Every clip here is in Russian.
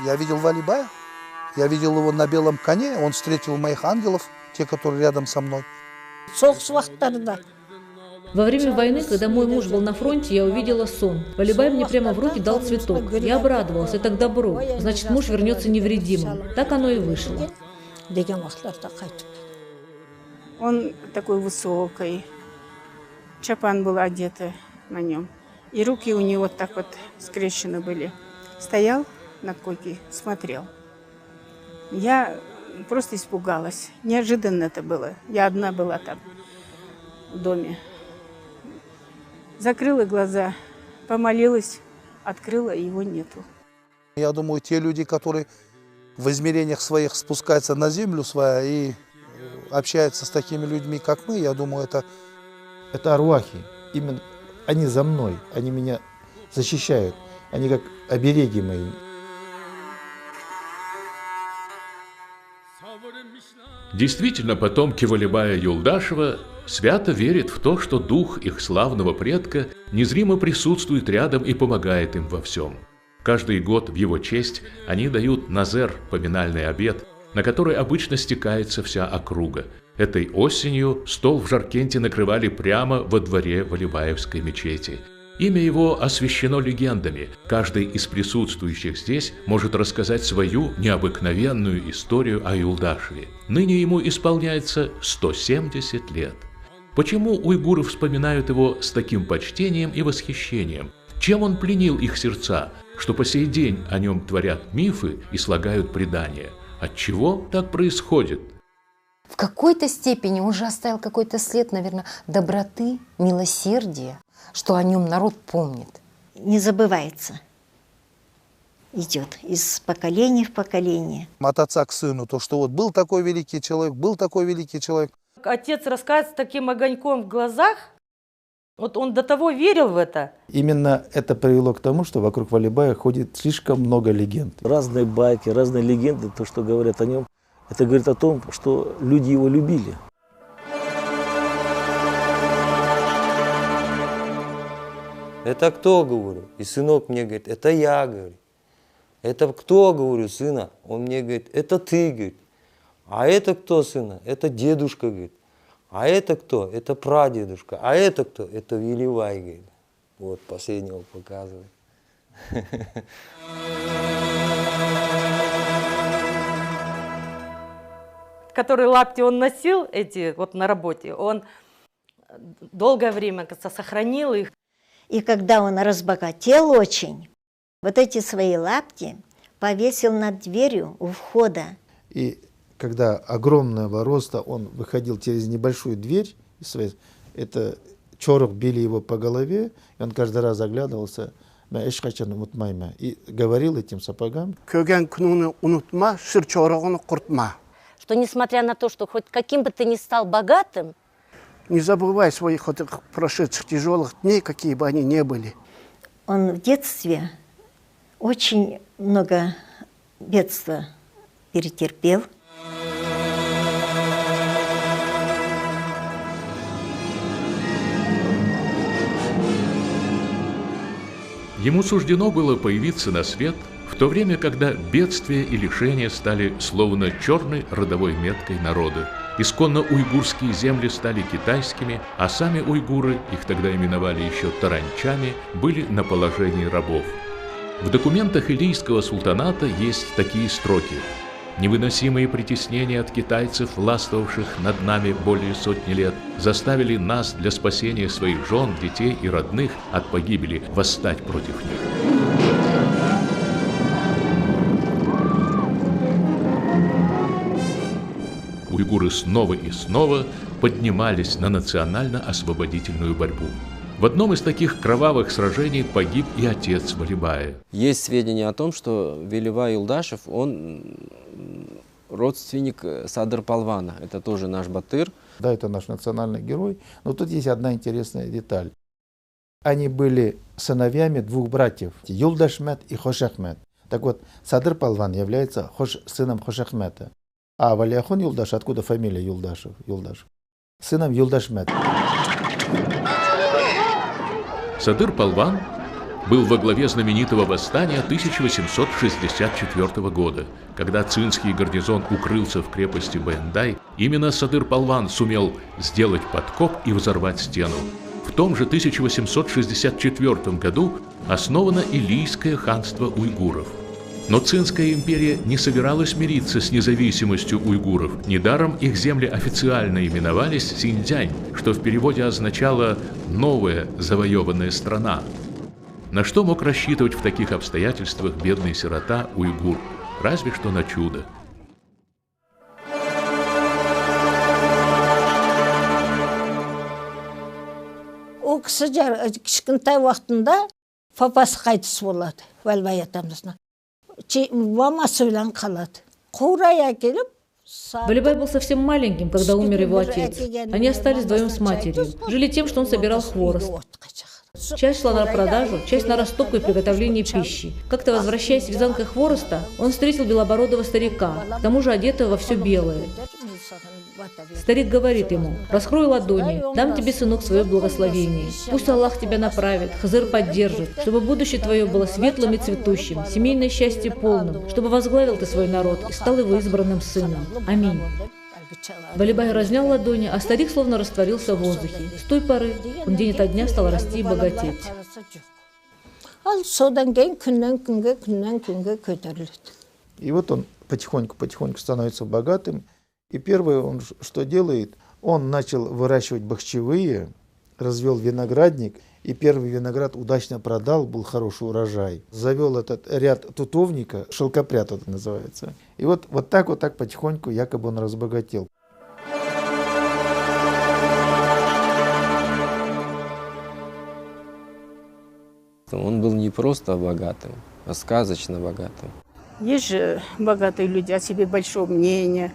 Я видел Валибая, я видел его на белом коне, он встретил моих ангелов, те, которые рядом со мной. Во время войны, когда мой муж был на фронте, я увидела сон. Валибай мне прямо в руки дал цветок. Я обрадовалась, это к добру. Значит, муж вернется невредимым. Так оно и вышло. Он такой высокий, чапан был одет на нем. И руки у него так вот скрещены были. Стоял на койке, смотрел. Я просто испугалась. Неожиданно это было. Я одна была там, в доме. Закрыла глаза, помолилась, открыла, его нету. Я думаю, те люди, которые в измерениях своих спускаются на землю свою и общаются с такими людьми, как мы, я думаю, Это арвахи. Именно они за мной, они меня защищают. Они как обереги мои. Действительно, потомки Валибая Юлдашева свято верят в то, что дух их славного предка незримо присутствует рядом и помогает им во всем. Каждый год в его честь они дают назер, поминальный обед, на который обычно стекается вся округа. Этой осенью стол в Жаркенте накрывали прямо во дворе Валибаевской мечети. Имя его освящено легендами. Каждый из присутствующих здесь может рассказать свою необыкновенную историю о Юлдашеве. Ныне ему исполняется 170 лет. Почему уйгуры вспоминают его с таким почтением и восхищением? Чем он пленил их сердца, что по сей день о нем творят мифы и слагают предания? Отчего так происходит? В какой-то степени он же оставил какой-то след, наверное, доброты, милосердия, что о нем народ помнит. Не забывается. Идет из поколения в поколение. от отца к сыну, то, что вот был такой великий человек, был такой великий человек. Отец рассказывает с таким огоньком в глазах. Вот он до того верил в это. Именно это привело к тому, что вокруг Валибая ходит слишком много легенд. Разные байки, разные легенды, то, что говорят о нем, это говорит о том, что люди его любили. Это кто, говорю? И сынок мне говорит, это я, говорю. Это кто, говорю, сына? Он мне говорит, это ты, говорит. А это кто, сына? Это дедушка, говорит. А это кто? Это прадедушка. А это кто? Это Вилибай, говорит. Вот, последнего показывает. Которые лапти он носил, эти вот на работе, он долгое время, кажется, сохранил их. И когда он разбогател очень, вот эти свои лапти повесил над дверью у входа. И когда огромного роста он выходил через небольшую дверь, это чорох били его по голове, и он каждый раз оглядывался и говорил этим сапогам, что несмотря на то, что хоть каким бы ты ни стал богатым, не забывай своих прошедших тяжелых дней, какие бы они ни были. Он в детстве очень много бедства перетерпел. Ему суждено было появиться на свет в то время, когда бедствия и лишения стали словно черной родовой меткой народа. Исконно уйгурские земли стали китайскими, а сами уйгуры, их тогда именовали еще таранчами, были на положении рабов. В документах Илийского султаната есть такие строки: «Невыносимые притеснения от китайцев, властвовавших над нами более сотни лет, заставили нас для спасения своих жен, детей и родных от погибели восстать против них». Уйгуры снова и снова поднимались на национально-освободительную борьбу. В одном из таких кровавых сражений погиб и отец Валибая. Есть сведения о том, что Валибай Юлдашев, он родственник Садыр Палвана. Это тоже наш батыр. Да, это наш национальный герой. Но тут есть одна интересная деталь. Они были сыновьями двух братьев, Юлдашмет и Хошахмет. Так вот, Садыр Палван является сыном Хошахмета. А Валиахон Юлдаш, откуда фамилия Юлдашев? Сыном Юлдашмет. Садыр Палван был во главе знаменитого восстания 1864 года. Когда цинский гарнизон укрылся в крепости Баендай, именно Садыр Палван сумел сделать подкоп и взорвать стену. В том же 1864 году основано Илийское ханство уйгуров. Но Цинская империя не собиралась мириться с независимостью уйгуров. Недаром их земли официально именовались Синьцзянь, что в переводе означало «новая завоеванная страна». На что мог рассчитывать в таких обстоятельствах бедный сирота уйгур? Разве что на чудо. О кісі кішкентай уақытында папасы қайтыс болады, Вәлбай атамыздың. Мамасы білән қалады. Қурай әкеліп, Валибай был совсем маленьким, когда умер его отец. Они остались вдвоем с матерью. Жили тем, что он собирал хворост. Часть шла на продажу, часть на растопку и приготовление пищи. Как-то, возвращаясь вязанкой хвороста, он встретил белобородого старика, к тому же одетого во все белое. Старик говорит ему: «Раскрой ладони, дам тебе, сынок, свое благословение. Пусть Аллах тебя направит, Хызыр поддержит, чтобы будущее твое было светлым и цветущим, семейное счастье полным, чтобы возглавил ты свой народ и стал его избранным сыном. Аминь». Валибай разнял ладони, а старик словно растворился в воздухе. С той поры он день ото дня стал расти и богатеть. И вот он потихоньку становится богатым. И первое, он что делает, он начал выращивать бахчевые, развел виноградник, и первый виноград удачно продал, был хороший урожай. Завел этот ряд тутовника, шелкопряд это называется. И вот так потихоньку якобы он разбогател. Он был не просто богатым, а сказочно богатым. Есть же богатые люди, о себе большое мнение,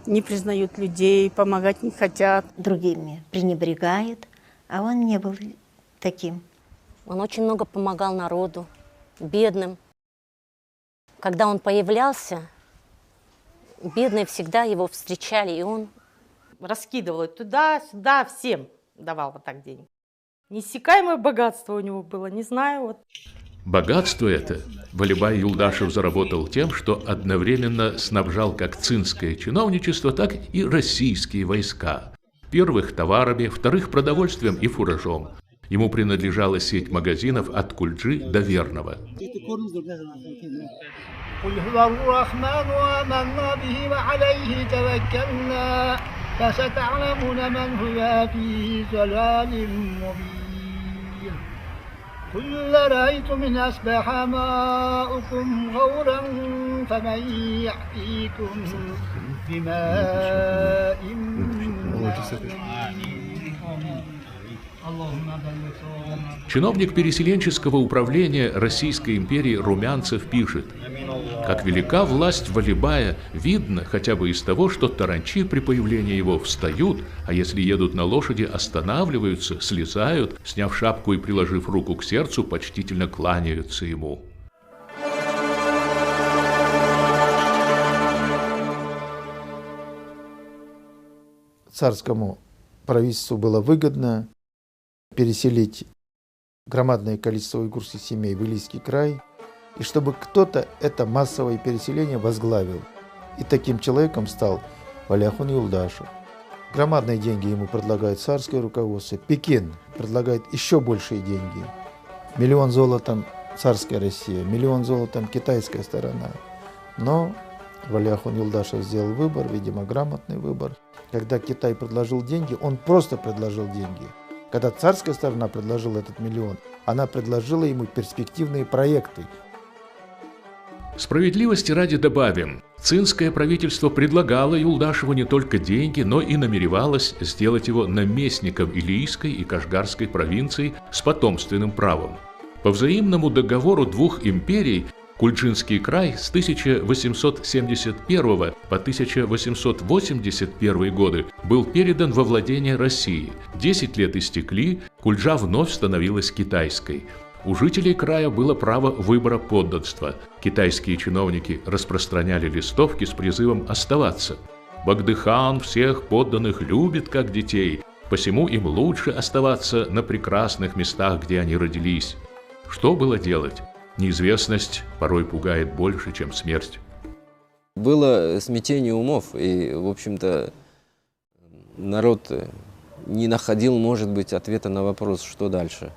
не признают людей, помогать не хотят. Другими пренебрегает, а он не был таким. Он очень много помогал народу, бедным. Когда он появлялся, бедные всегда его встречали, и он раскидывал туда-сюда, всем давал вот так денег. Неиссякаемое богатство у него было, не знаю. Вот. Богатство это Валибай Юлдашев заработал тем, что одновременно снабжал как цинское чиновничество, так и российские войска. Первых товарами, вторых продовольствием и фуражом. Ему принадлежала сеть магазинов от Кульджи до Верного. قل رأيتم إن أصبح ماؤكم غورا فمن يأتيكم بماء Чиновник переселенческого управления Российской империи Румянцев пишет: «Как велика власть Валибая, видно хотя бы из того, что таранчи при появлении его встают, а если едут на лошади, останавливаются, слезают, сняв шапку и приложив руку к сердцу, почтительно кланяются ему». Царскому правительству было выгодно переселить громадное количество уйгурских семей в Илийский край, и чтобы кто-то это массовое переселение возглавил. И таким человеком стал Валиахан Юлдашев. Громадные деньги ему предлагает царское руководство. Пекин предлагает еще большие деньги. 1 000 000 золотом царская Россия, 1 000 000 золотом китайская сторона. Но Валиахан Юлдашев сделал выбор, видимо, грамотный выбор. Когда Китай предложил деньги, он просто предложил деньги. Когда царская сторона предложила этот 1 000 000, она предложила ему перспективные проекты. Справедливости ради добавим, цинское правительство предлагало Юлдашеву не только деньги, но и намеревалось сделать его наместником Илийской и Кашгарской провинций с потомственным правом. По взаимному договору двух империй Кульджинский край с 1871 по 1881 годы был передан во владение России. 10 лет истекли, Кульджа вновь становилась китайской. У жителей края было право выбора подданства. Китайские чиновники распространяли листовки с призывом оставаться. Багдыхан всех подданных любит как детей, посему им лучше оставаться на прекрасных местах, где они родились. Что было делать? Неизвестность порой пугает больше, чем смерть. Было смятение умов, и, в общем-то, народ не находил, может быть, ответа на вопрос, что дальше.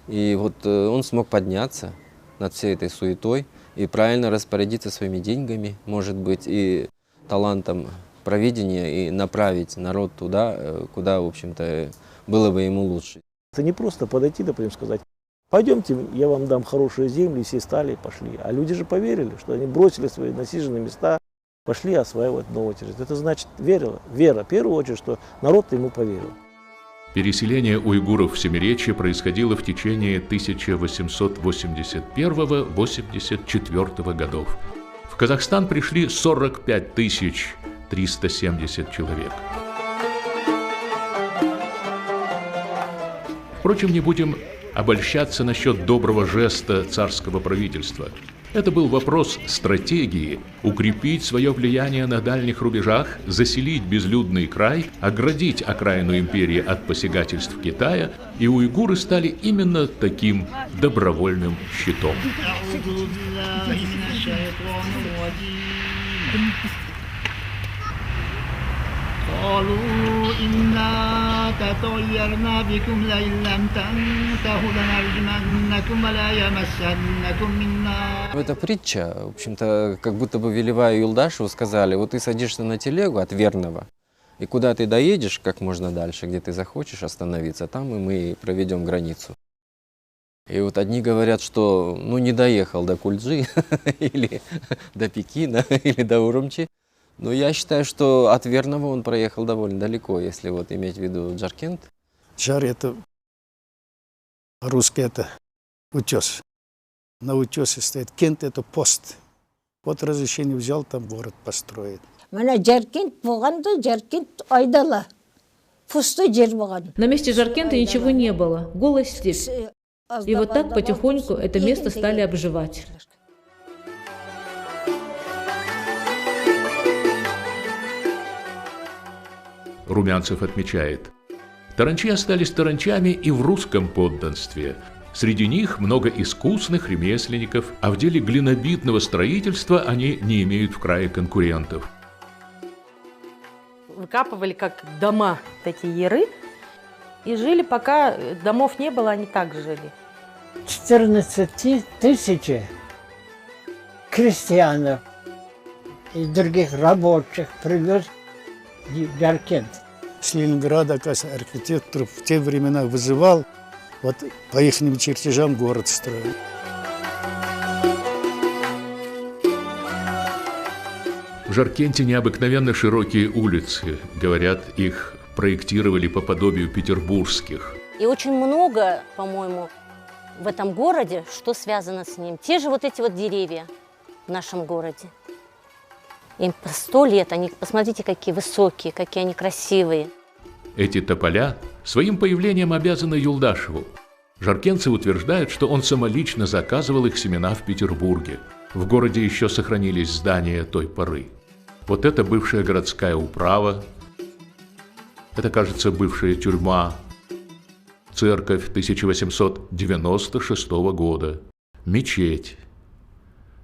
И вот он смог подняться над всей этой суетой и правильно распорядиться своими деньгами, может быть, и талантом провидения, и направить народ туда, куда, в общем-то, было бы ему лучше. Это не просто подойти, допустим, сказать: пойдемте, я вам дам хорошие земли, и все стали и пошли. А люди же поверили, что они бросили свои насиженные места, пошли осваивать новую территорию. Это значит вера, в первую очередь, что народ ему поверил. Переселение уйгуров в Семиречье происходило в течение 1881-84 годов. В Казахстан пришли 45 370 человек. Впрочем, не будем обольщаться насчет доброго жеста царского правительства. Это был вопрос стратегии – укрепить свое влияние на дальних рубежах, заселить безлюдный край, оградить окраину империи от посягательств Китая, и уйгуры стали именно таким добровольным щитом. قالوا إنا تطيرنا بكم لئن لم تنتهوا لنرجمنكم ولا يمسنكم منا. Эта притча, в общем-то, как будто бы Веливаю и Юлдашеву сказали: вот ты садишься на телегу от верного, и куда ты доедешь как можно дальше, где ты захочешь остановиться, там и мы проведем границу. И вот одни говорят, что ну не доехал до Кульджи, или до Пекина, или до Урумчи. Но я считаю, что от верного он проехал довольно далеко, если вот иметь в виду Джаркент. Жар — это русский, это утес. На утесе стоит. Кент — это пост. Вот разрешение взял, там город построить. На месте Жаркента ничего не было, голая степь. И вот так потихоньку это место стали обживать. Румянцев отмечает: таранчи остались таранчами и в русском подданстве. Среди них много искусных ремесленников, а в деле глинобитного строительства они не имеют в крае конкурентов. Выкапывали как дома такие яры и жили, пока домов не было, они так жили. 14 тысяч крестьянов и других рабочих привез Жаркент. С Ленинграда, оказывается, архитектор в те времена вызывал, вот по их чертежам город строил. В Жаркенте необыкновенно широкие улицы. Говорят, их проектировали по подобию петербургских. И очень много, по-моему, в этом городе, что связано с ним. Те же вот эти вот деревья в нашем городе. Им по 100 лет, они, посмотрите, какие высокие, какие они красивые. Эти тополя своим появлением обязаны Юлдашеву. Жаркентцы утверждают, что он самолично заказывал их семена в Петербурге. В городе еще сохранились здания той поры. Вот это бывшая городская управа, это, кажется, бывшая тюрьма, церковь 1896 года, мечеть,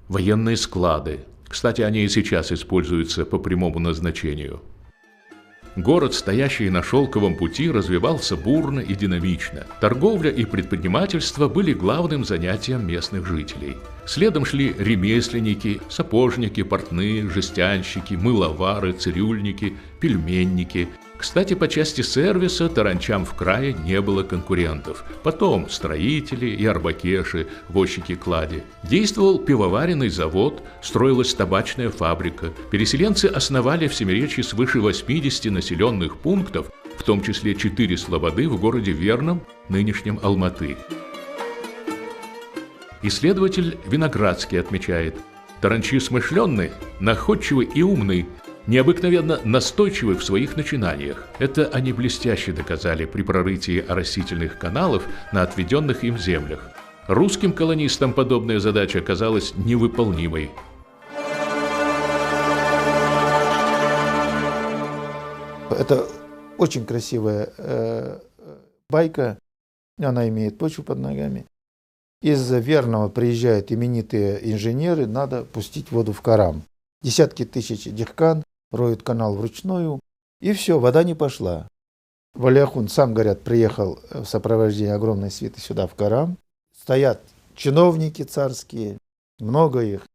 военные склады. Кстати, они и сейчас используются по прямому назначению. Город, стоящий на шелковом пути, развивался бурно и динамично. Торговля и предпринимательство были главным занятием местных жителей. Следом шли ремесленники, сапожники, портные, жестянщики, мыловары, цирюльники, пельменники. Кстати, по части сервиса таранчам в крае не было конкурентов. Потом строители и арбакеши, возчики-клади. Действовал пивоваренный завод, строилась табачная фабрика. Переселенцы основали в Семиречье свыше 80 населенных пунктов, в том числе 4 слободы в городе Верном, нынешнем Алматы. Исследователь Виноградский отмечает: таранчи смышленны, находчивы и умны, необыкновенно настойчивы в своих начинаниях. Это они блестяще доказали при прорытии оросительных каналов на отведенных им землях. Русским колонистам подобная задача казалась невыполнимой. Это очень красивая байка, она имеет почву под ногами. Из Верного приезжают именитые инженеры, надо пустить воду в Карам. Десятки тысяч дихкан роют канал вручную, и все, вода не пошла. Валиахун сам, говорят, приехал в сопровождении огромной свиты сюда, в Карам. Стоят чиновники царские, много их,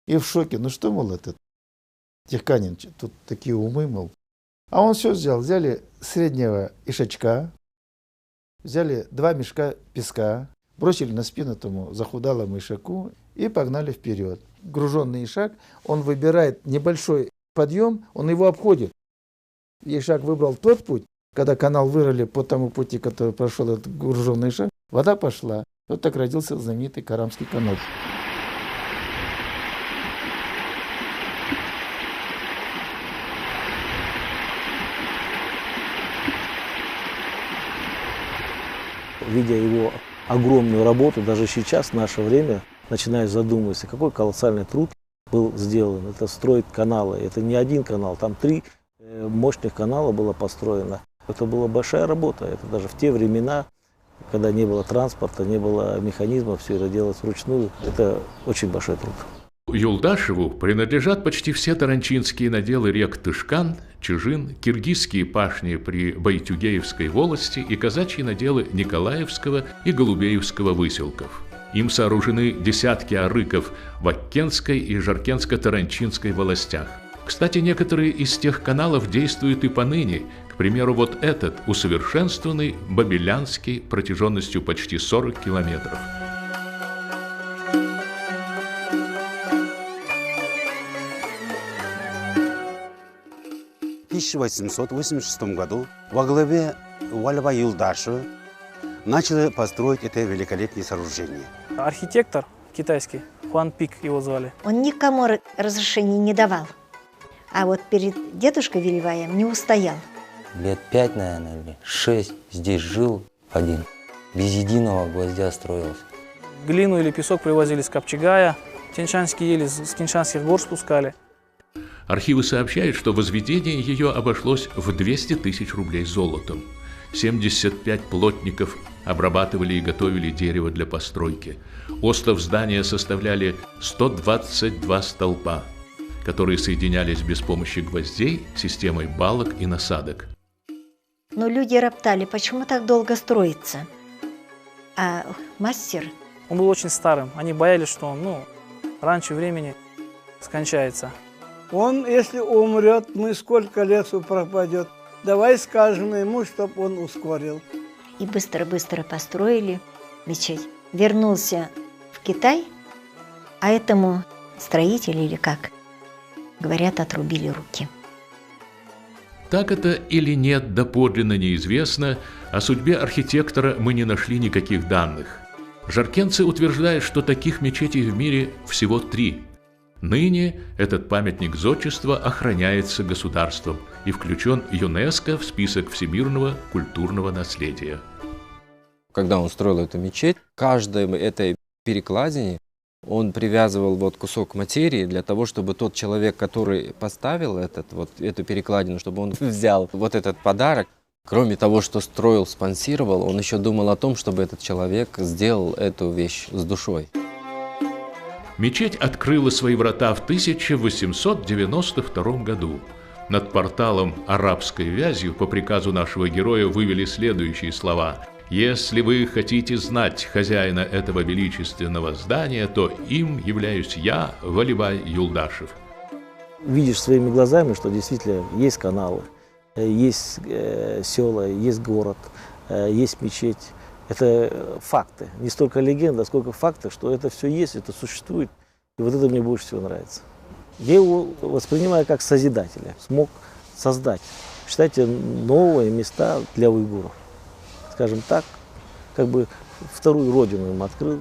и в шоке. Ну что, мол, этот дихканин, тут такие умы, мол. А он все взял, взяли среднего ишачка, взяли 2 мешка песка, бросили на спину этому захудалому ишаку и погнали вперед. Груженный ишак, он выбирает небольшой подъем, он его обходит. Ишак выбрал тот путь, когда канал вырыли по тому пути, который прошел этот груженный ишак, вода пошла. Вот так родился знаменитый Карамский канал. Видя его огромную работу, даже сейчас, в наше время, начинаешь задумываться, какой колоссальный труд был сделан. Это строить каналы. Это не один канал, там 3 мощных канала было построено. Это была большая работа. Это даже в те времена, когда не было транспорта, не было механизмов, все это делалось вручную. Это очень большой труд. Юлдашеву принадлежат почти все таранчинские наделы рек Тышкан, Чижин, киргизские пашни при Байтюгеевской волости и казачьи наделы Николаевского и Голубеевского выселков. Им сооружены десятки арыков в Аккенской и Жаркенско-Таранчинской волостях. Кстати, некоторые из тех каналов действуют и поныне. К примеру, вот этот усовершенствованный Бабелянский протяженностью почти 40 километров. В 1886 году во главе Валева Юлдашева начали построить это великолепное сооружение. Архитектор китайский, Хуан Пик его звали. Он никому разрешения не давал. А вот перед дедушкой Веливаем не устоял. Лет 5, наверное, или 6 здесь жил один. Без единого гвоздя строился. Глину или песок привозили с Капчагая, тяньшанские ели с Киншанских гор спускали. Архивы сообщают, что возведение ее обошлось в 200 тысяч рублей золотом. 75 плотников обрабатывали и готовили дерево для постройки. Остов здания составляли 122 столпа, которые соединялись без помощи гвоздей системой балок и насадок. Но люди роптали, почему так долго строится. А мастер... Он был очень старым. Они боялись, что он раньше времени скончается. Он, если умрет, сколько лесу пропадет. Давай скажем ему, чтобы он ускорил. И быстро-быстро построили мечеть. Вернулся в Китай, а этому строителю, или как, говорят, отрубили руки. Так это или нет, доподлинно неизвестно, о судьбе архитектора мы не нашли никаких данных. Жаркенцы утверждают, что таких мечетей в мире всего 3. Ныне этот памятник зодчества охраняется государством и включен ЮНЕСКО в список всемирного культурного наследия. Когда он строил эту мечеть, каждой этой перекладине он привязывал кусок материи для того, чтобы тот человек, который поставил эту перекладину, чтобы он взял этот подарок. Кроме того, что строил, спонсировал, он еще думал о том, чтобы этот человек сделал эту вещь с душой. Мечеть открыла свои врата в 1892 году. Над порталом арабской вязью по приказу нашего героя вывели следующие слова: «Если вы хотите знать хозяина этого величественного здания, то им являюсь я, Валибай Юлдашев». Видишь своими глазами, что действительно есть каналы, есть села, есть город, есть мечеть. Это факты. Не столько легенда, сколько факты, что это все есть, это существует. И вот это мне больше всего нравится. Я его воспринимаю как созидателя. Смог создать, считайте, новые места для уйгуров. Скажем так, как бы вторую родину им открыл.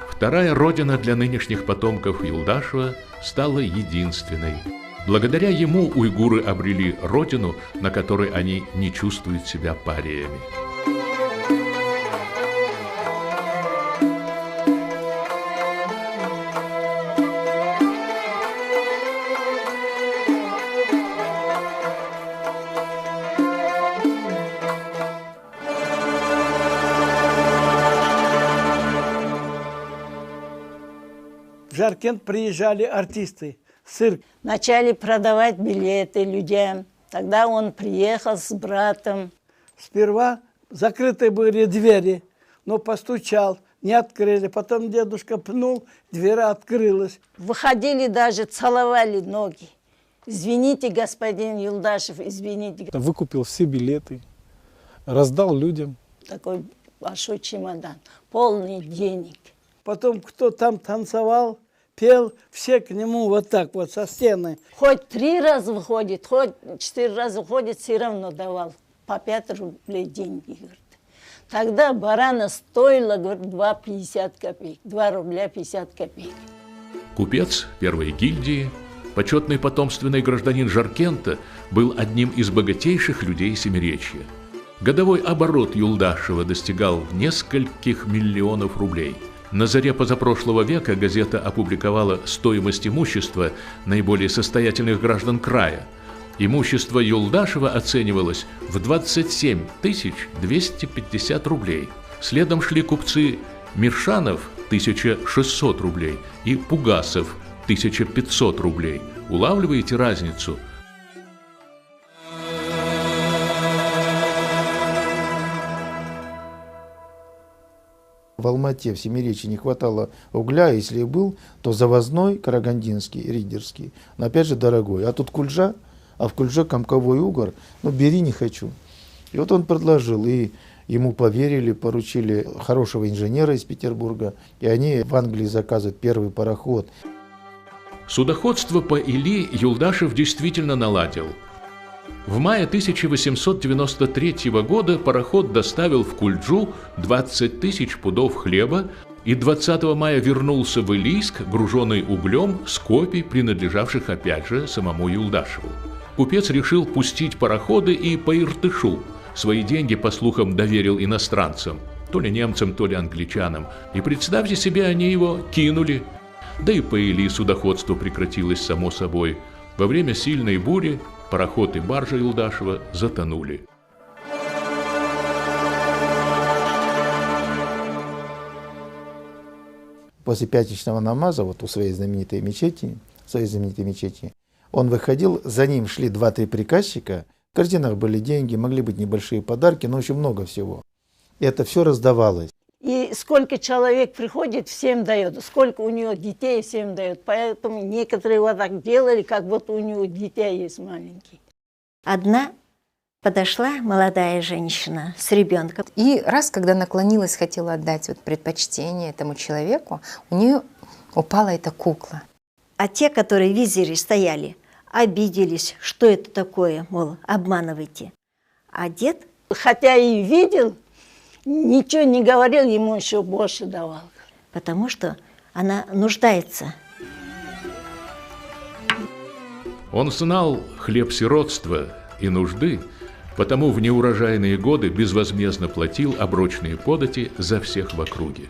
Вторая родина для нынешних потомков Юлдашева стала единственной. Благодаря ему уйгуры обрели родину, на которой они не чувствуют себя париями. Жаркент приезжали артисты, цирк. Начали продавать билеты людям. Тогда он приехал с братом. Сперва закрыты были двери, но постучал, не открыли. Потом дедушка пнул, дверь открылась. Выходили даже, целовали ноги. Извините, господин Юлдашев, извините. Выкупил все билеты, раздал людям. Такой большой чемодан, полный денег. Потом кто там танцевал, пел, все к нему вот так вот со стены. Хоть 3 раза выходит, хоть 4 раза выходит, все равно давал по 5 рублей деньги. Говорит. Тогда барана стоила, говорит, 2,50 копеек, 2 рубля 50 копеек. Купец первой гильдии, почетный потомственный гражданин Жаркента, был одним из богатейших людей Семиречья. Годовой оборот Юлдашева достигал нескольких миллионов рублей. На заре позапрошлого века газета опубликовала стоимость имущества наиболее состоятельных граждан края. Имущество Юлдашева оценивалось в 27 250 рублей. Следом шли купцы Миршанов – 1600 рублей и Пугасов – 1500 рублей. Улавливаете разницу? В Алмате, в Семиречье не хватало угля, если и был, то завозной, карагандинский, ридерский, но опять же дорогой. А тут кульжа, а в кульже комковой угор, ну бери не хочу. И вот он предложил, и ему поверили, поручили хорошего инженера из Петербурга, и они в Англии заказывают первый пароход. Судоходство по Или Юлдашев действительно наладил. В мае 1893 года пароход доставил в Кульджу 20 тысяч пудов хлеба и 20 мая вернулся в Илийск, груженный углем с копий, принадлежавших опять же самому Юлдашеву. Купец решил пустить пароходы и по Иртышу. Свои деньги, по слухам, доверил иностранцам, то ли немцам, то ли англичанам. И представьте себе, они его кинули. Да и по Или судоходство прекратилось само собой. Во время сильной бури пароход и баржа Юлдашева затонули. После пятничного намаза, вот у своей знаменитой мечети, он выходил, за ним шли 2-3 приказчика, в корзинах были деньги, могли быть небольшие подарки, но очень много всего. И это все раздавалось. И сколько человек приходит, всем дает. Сколько у него детей, всем дает. Поэтому некоторые вот так делали, как будто у него детей есть маленькие. Одна подошла молодая женщина с ребенком. И раз, когда наклонилась, хотела отдать вот предпочтение этому человеку, у нее упала эта кукла. А те, которые в визире стояли, обиделись, что это такое, мол, обманываете. А дед, хотя и видел, ничего не говорил, ему еще больше давал. Потому что она нуждается. Он знал хлеб сиротства и нужды, потому в неурожайные годы безвозмездно платил оброчные подати за всех в округе.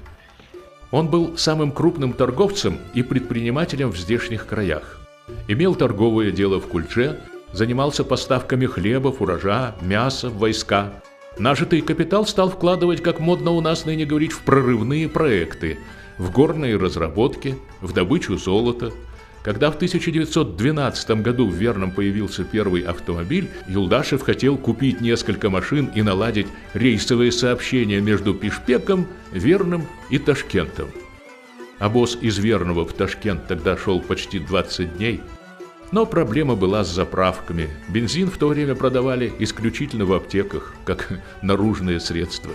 Он был самым крупным торговцем и предпринимателем в здешних краях. Имел торговое дело в Кульже, занимался поставками хлеба, фуража, мяса в войска. Нажитый капитал стал вкладывать, как модно у нас ныне говорить, в прорывные проекты, в горные разработки, в добычу золота. Когда в 1912 году в Верном появился первый автомобиль, Юлдашев хотел купить несколько машин и наладить рейсовые сообщения между Пишпеком, Верным и Ташкентом. Обоз из Верного в Ташкент тогда шел почти 20 дней. Но проблема была с заправками. Бензин в то время продавали исключительно в аптеках, как наружное средство.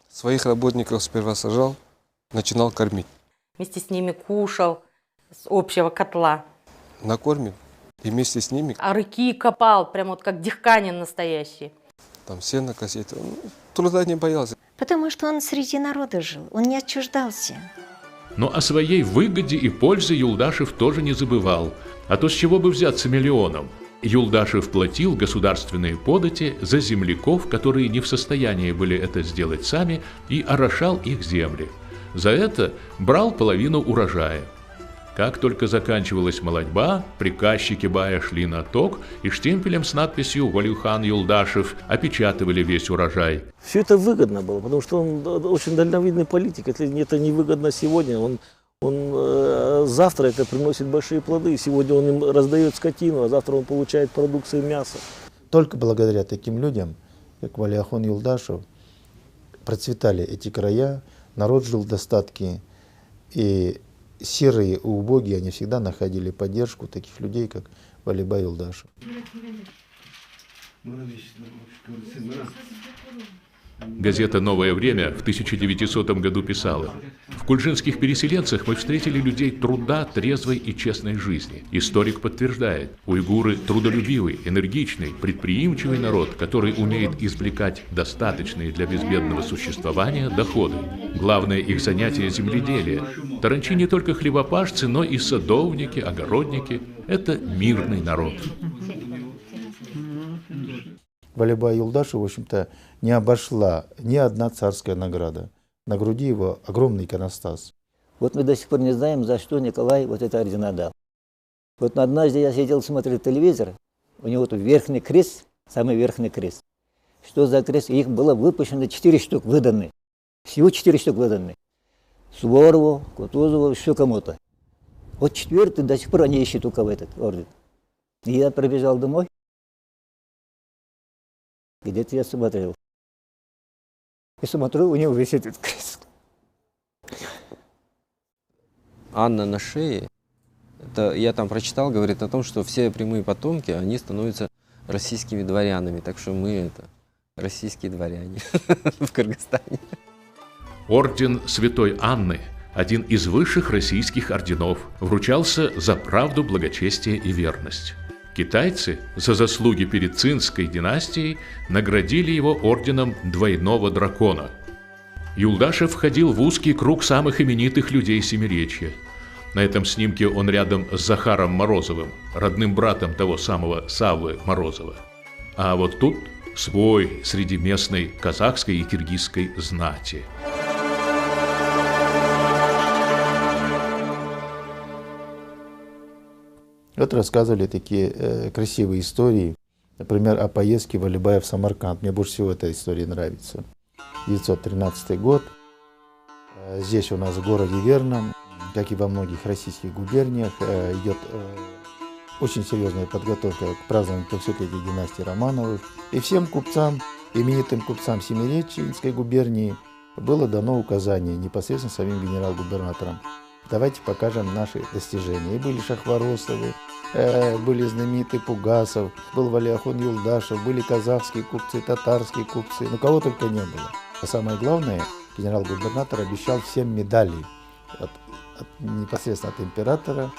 Своих работников сперва сажал, начинал кормить. Вместе с ними кушал с общего котла. Накормил и вместе с ними. А рыки копал, прям вот как дихканин настоящий. Там сено косить. Труда не боялся. Потому что он среди народа жил, он не отчуждался. Но о своей выгоде и пользе Юлдашев тоже не забывал. А то с чего бы взяться миллионом? Юлдашев платил государственные подати за земляков, которые не в состоянии были это сделать сами, и орошал их земли. За это брал половину урожая. Как только заканчивалась молодьба, приказчики бая шли на ток и штемпелем с надписью «Валихан Юлдашев» опечатывали весь урожай. Все это выгодно было, потому что он очень дальновидный политик. Если это невыгодно сегодня, он завтра это приносит большие плоды. Сегодня он им раздает скотину, а завтра он получает продукцию мяса. Только благодаря таким людям, как Валиахон Юлдашев, процветали эти края, народ жил в достатке, и серые и убогие, они всегда находили поддержку таких людей, как Валибай Юлдашев. Газета «Новое время» в 1900 году писала: «В кульжинских переселенцах мы встретили людей труда, трезвой и честной жизни. Историк подтверждает, уйгуры – трудолюбивый, энергичный, предприимчивый народ, который умеет извлекать достаточные для безбедного существования доходы. Главное их занятие – земледелие. Таранчи не только хлебопашцы, но и садовники, огородники – это мирный народ». Валибай Юлдашев, в общем-то, не обошла ни одна царская награда. На груди его огромный иконостас. Вот мы до сих пор не знаем, за что Николай вот это ордена дал. Вот однажды я сидел, смотрел телевизор, у него тут верхний крест, самый верхний крест. Что за крест? Их было выпущено 4 штук, выданы. Всего 4 штук выданы. Суворову, Кутузову, еще кому-то. Вот 4-й до сих пор они ищут у кого этот орден. И я прибежал домой. Где-то я смотрел. И смотрю, у него висит этот крест. Анна на шее, это я там прочитал, говорит о том, что все прямые потомки, они становятся российскими дворянами. Так что мы это российские дворяне в Кыргызстане. Орден Святой Анны, один из высших российских орденов, вручался за правду, благочестие и верность. Китайцы за заслуги перед цинской династией наградили его орденом Двойного дракона. Юлдашев входил в узкий круг самых именитых людей Семиречья. На этом снимке он рядом с Захаром Морозовым, родным братом того самого Саввы Морозова. А вот тут свой среди местной казахской и киргизской знати. Вот рассказывали такие красивые истории, например, о поездке Валибая в Самарканд. Мне больше всего эта история нравится. 1913 год. Здесь у нас в городе Верном, как и во многих российских губерниях, идет очень серьезная подготовка к празднованию 300-летия династии Романовых. И всем купцам, именитым купцам Семиречьинской губернии, было дано указание непосредственно самим генерал-губернатором: давайте покажем наши достижения. И были Шахваросовы, были знаменитые Пугасов, был Валиахон Юлдашев, были казахские купцы, татарские купцы, но кого только не было. А самое главное, генерал-губернатор обещал всем медали непосредственно от императора.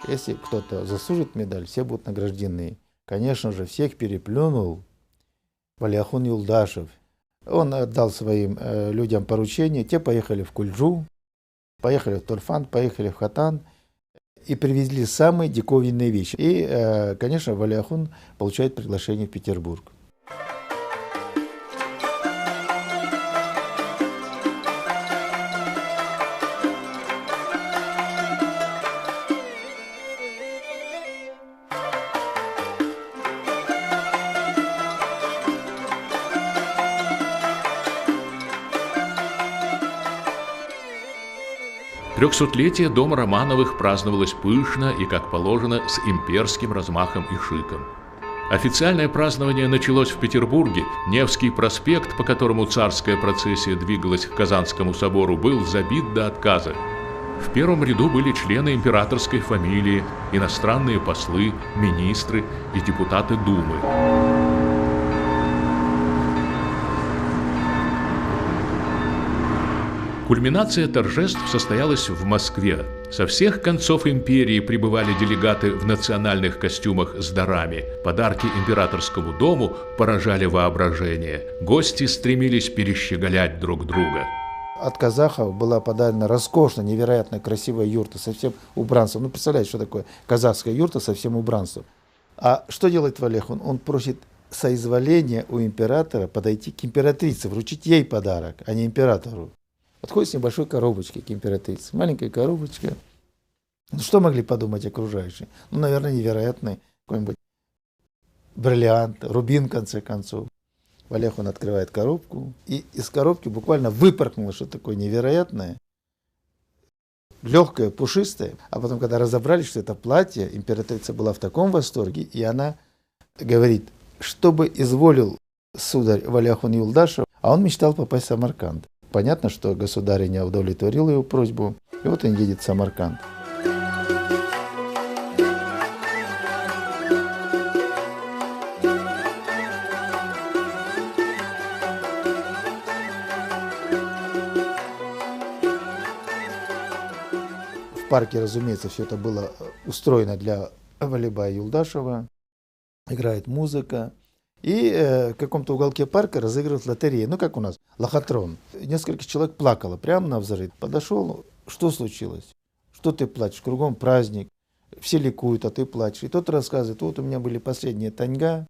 Если кто-то заслужит медаль, все будут награждены. Конечно же, всех переплюнул Валиахон Юлдашев. Он отдал своим людям поручение, те поехали в Кульджу, поехали в Турфан, поехали в Хатан и привезли самые диковинные вещи. И, конечно, Валиахон получает приглашение в Петербург. Трехсотлетие дома Романовых праздновалось пышно и, как положено, с имперским размахом и шиком. Официальное празднование началось в Петербурге. Невский проспект, по которому царская процессия двигалась к Казанскому собору, был забит до отказа. В первом ряду были члены императорской фамилии, иностранные послы, министры и депутаты Думы. Кульминация торжеств состоялась в Москве. Со всех концов империи прибывали делегаты в национальных костюмах с дарами. Подарки императорскому дому поражали воображение. Гости стремились перещеголять друг друга. От казахов была подарена роскошная, невероятно красивая юрта со всем убранством. Ну, представляете, что такое казахская юрта со всем убранством. А что делает Валиахон? Он просит соизволения у императора подойти к императрице, вручить ей подарок, а не императору. Подходит с небольшой коробочкой к императрице. Маленькая коробочка. Ну, что могли подумать окружающие? Ну, наверное, невероятный какой-нибудь бриллиант, рубин, в конце концов. Валях, он открывает коробку, и из коробки буквально выпорхнуло что-то такое невероятное, легкое, пушистое. А потом, когда разобрались, что это платье, императрица была в таком восторге, и она говорит, чтобы изволил сударь Валиахон Юлдашев, а он мечтал попасть в Самарканд. Понятно, что государыня удовлетворила его просьбу, и вот он едет в Самарканд. В парке, разумеется, все это было устроено для Валибая Юлдашева. Играет музыка. И в каком-то уголке парка разыгрывают лотерею. Ну, как у нас, лохотрон. Несколько человек плакало прямо на взрыв. Подошел, что случилось? Что ты плачешь? Кругом праздник. Все ликуют, а ты плачешь. И тот рассказывает, вот у меня были последние таньга.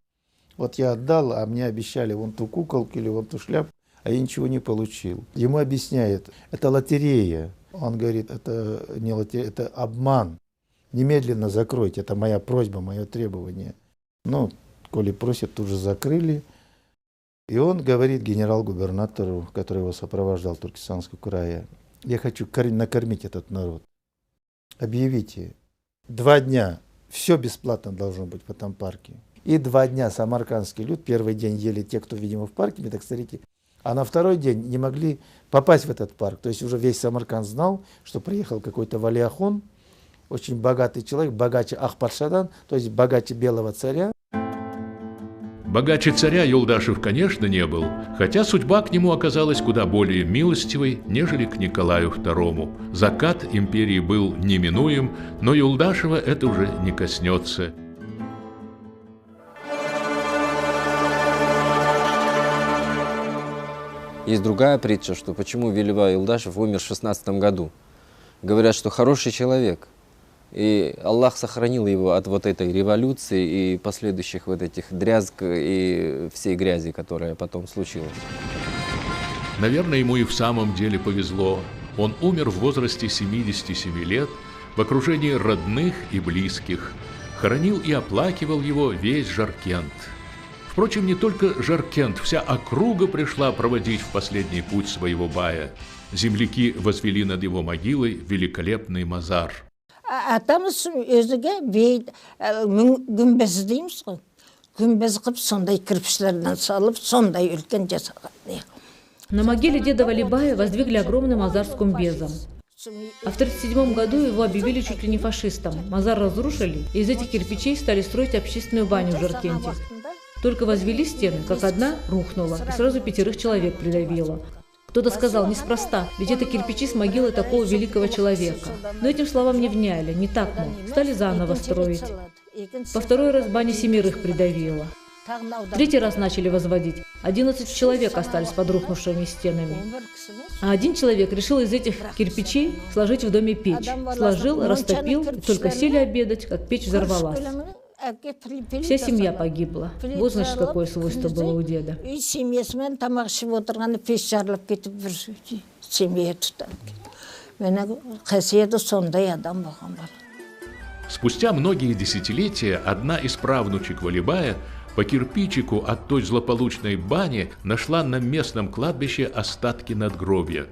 Вот я отдал, а мне обещали вон ту куколку или вон ту шляпу, а я ничего не получил. Ему объясняют, это лотерея. Он говорит, это не лотерея, это обман. Немедленно закройте, это моя просьба, мое требование. Ну, коли просят, тут же закрыли. И он говорит генерал-губернатору, который его сопровождал в Туркестанском крае, я хочу накормить этот народ. Объявите, 2 дня все бесплатно должно быть в этом парке. И 2 дня самаркандский люд, первый день ели те, кто, видимо, в парке, мы так старики, а на второй день не могли попасть в этот парк. То есть уже весь Самарканд знал, что приехал какой-то Валиахон, очень богатый человек, богаче Ахпаршадан, то есть богаче белого царя. Богаче царя Юлдашев, конечно, не был, хотя судьба к нему оказалась куда более милостивой, нежели к Николаю II. Закат империи был неминуем, но Юлдашева это уже не коснется. Есть другая притча, что почему Велибай Юлдашев умер в 16 году. Говорят, что хороший человек. И Аллах сохранил его от вот этой революции и последующих вот этих дрязг и всей грязи, которая потом случилась. Наверное, ему и в самом деле повезло. Он умер в возрасте 77 лет, в окружении родных и близких. Хоронил и оплакивал его весь Жаркент. Впрочем, не только Жаркент, вся округа пришла проводить в последний путь своего бая. Земляки возвели над его могилой великолепный мазар. Атамыз өзіге күмбез дейміз ғой. Күмбез қып, сондай кірпіштерден салып, сондай үлкен жасаған. На могиле деда Валибая воздвигли огромный мазар с кумбезом. А в 1937 году его объявили чуть ли не фашистом. Мазар разрушили, и из этих кирпичей стали строить общественную баню в Жаркенте. Только возвели стены, как одна рухнула, и сразу 5 человек придавило. Кто-то сказал, неспроста, ведь это кирпичи с могилы такого великого человека. Но этим словам не вняли, не так, мол, стали заново строить. По 2-й раз баня 7 придавила. 3-й раз начали возводить, 11 человек остались под рухнувшими стенами. А 1 человек решил из этих кирпичей сложить в доме печь. Сложил, растопил, и только сели обедать, как печь взорвалась. Вся семья погибла. Вот, значит, какое свойство было у деда. Спустя многие десятилетия одна из правнучек Валибая по кирпичику от той злополучной бани нашла на местном кладбище остатки надгробья.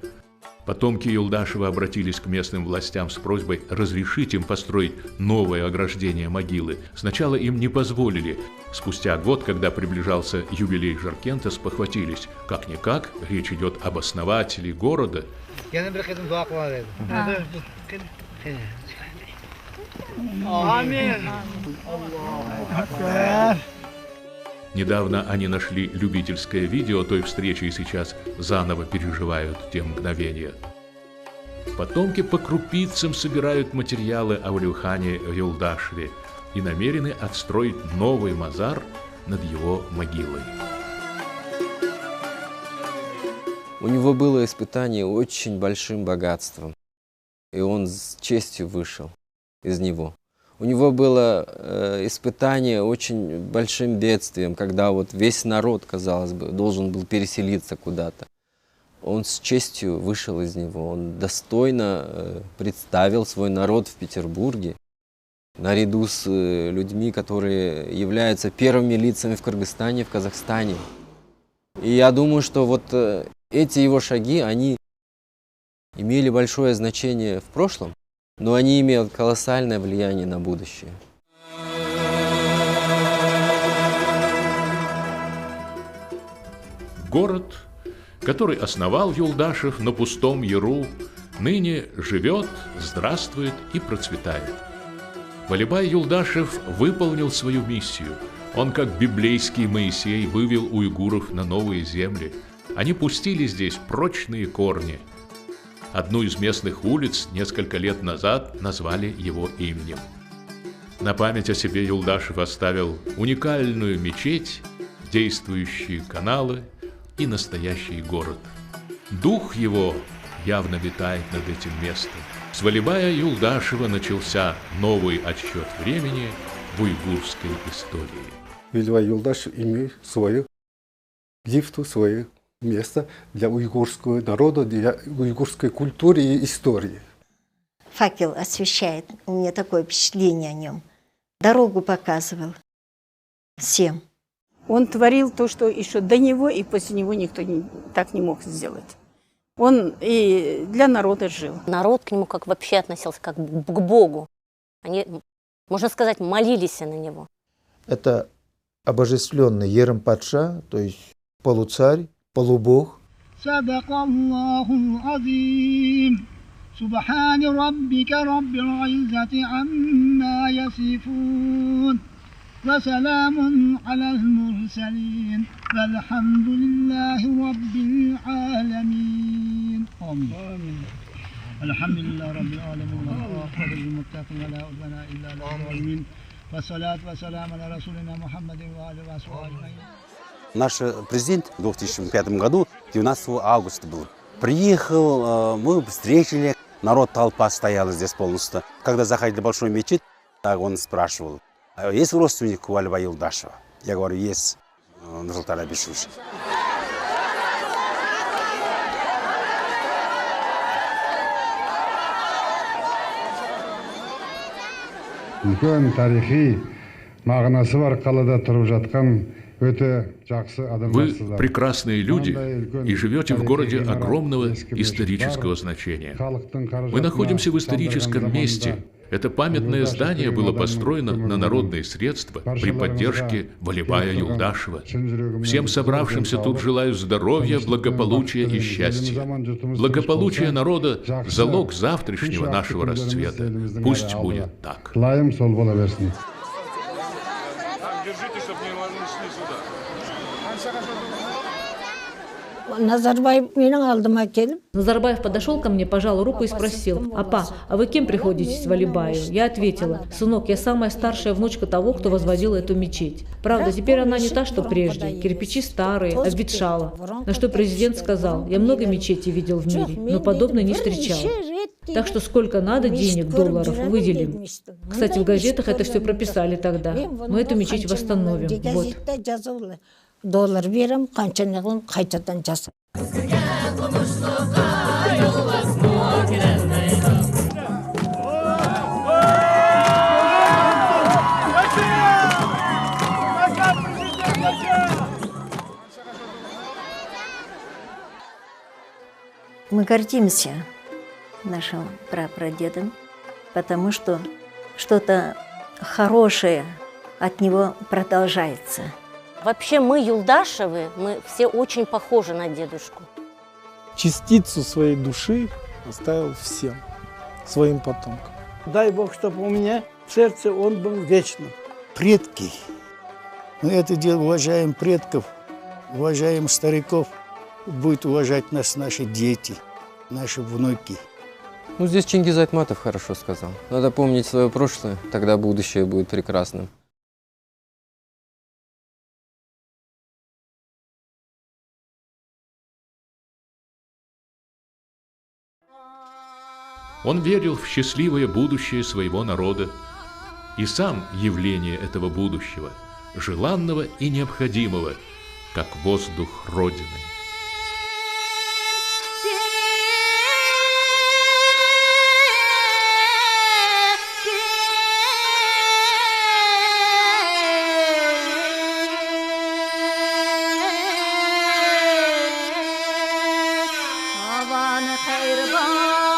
Потомки Юлдашева обратились к местным властям с просьбой разрешить им построить новое ограждение могилы. Сначала им не позволили. Спустя год, когда приближался юбилей Жаркента, спохватились. Как-никак, речь идет об основателе города. Недавно они нашли любительское видео той встречи и сейчас заново переживают те мгновения. Потомки по крупицам собирают материалы о Валиухане Юлдашеве и намерены отстроить новый мазар над его могилой. У него было испытание очень большим богатством, и он с честью вышел из него. У него было испытание очень большим бедствием, когда вот весь народ, казалось бы, должен был переселиться куда-то. он с честью вышел из него, он достойно представил свой народ в Петербурге, наряду с людьми, которые являются первыми лицами в Кыргызстане, в Казахстане. И я думаю, что вот эти его шаги, они имели большое значение в прошлом, но они имеют колоссальное влияние на будущее. Город, который основал Юлдашев на пустом яру, ныне живет, здравствует и процветает. Валибай Юлдашев выполнил свою миссию. Он, как библейский Моисей, вывел уйгуров на новые земли. Они пустили здесь прочные корни. Одну из местных улиц несколько лет назад назвали его именем. На память о себе Юлдашев оставил уникальную мечеть, действующие каналы и настоящий город. Дух его явно витает над этим местом. С Валибая Юлдашева начался новый отсчет времени в уйгурской истории. Валибай Юлдашев имеет свою лифту, свое место для уйгурского народа, для уйгурской культуры и истории. Факел освещает, у меня такое впечатление о нем. Дорогу показывал всем. Он творил то, что еще до него и после него никто так не мог сделать. Он и для народа жил. Народ к нему как вообще относился, как к Богу. Они, можно сказать, молились на него. Это обожествленный Ерем-патша, то есть полуцарь, полубог. سبحان ربك رب العزة عما يصفون وسلام على المرسلين والحمد لله رب العالمين آمين الحمد لله رب العالمين والعاقبة للمتقين ولا عدوان إلا على الظالمين والصلاة والسلام على رسولنا محمد وآله وصحبه أجمعين. Наш президент в 2005 году, 12 августа был. Приехал, мы встретили, народ, толпа стояла здесь полностью. Когда заходили в большой мечеть, так он спрашивал, есть родственник у Валибая Юлдашева? Я говорю, есть, Нурсултан Абишевич. Үлкен тарихи мағынасы бар қалада тұрып жатқан Вы прекрасные люди и живете в городе огромного исторического значения. Мы находимся в историческом месте. Это памятное здание было построено на народные средства при поддержке Валибая Юлдашева. Всем собравшимся тут желаю здоровья, благополучия и счастья. Благополучие народа – залог завтрашнего нашего расцвета. Пусть будет так. Назарбаев подошел ко мне, пожал руку и спросил: «Апа, а вы кем приходитесь Валибаю?» Я ответила: «Сынок, я самая старшая внучка того, кто возводил эту мечеть. Правда, теперь она не та, что прежде. Кирпичи старые, обветшала». На что президент сказал: «Я много мечетей видел в мире, но подобной не встречал. Так что сколько надо денег, долларов, выделим». Кстати, в газетах это все прописали тогда. Мы эту мечеть восстановим. Вот. Доллар берем, қаншаны қайтадан жасап. Мы гордимся нашим прапрадедом, потому что что-то хорошее от него продолжается. Вообще мы, Юлдашевы, мы все очень похожи на дедушку. Частицу своей души оставил всем, своим потомкам. Дай Бог, чтобы у меня в сердце он был вечно. Предки. Мы это дело уважаем предков, уважаем стариков. Будут уважать нас наши дети, наши внуки. Ну, здесь Чингиз Айтматов хорошо сказал. Надо помнить свое прошлое, тогда будущее будет прекрасным. Он верил в счастливое будущее своего народа и сам явление этого будущего, желанного и необходимого, как воздух Родины. Рамазаны хайыр бар.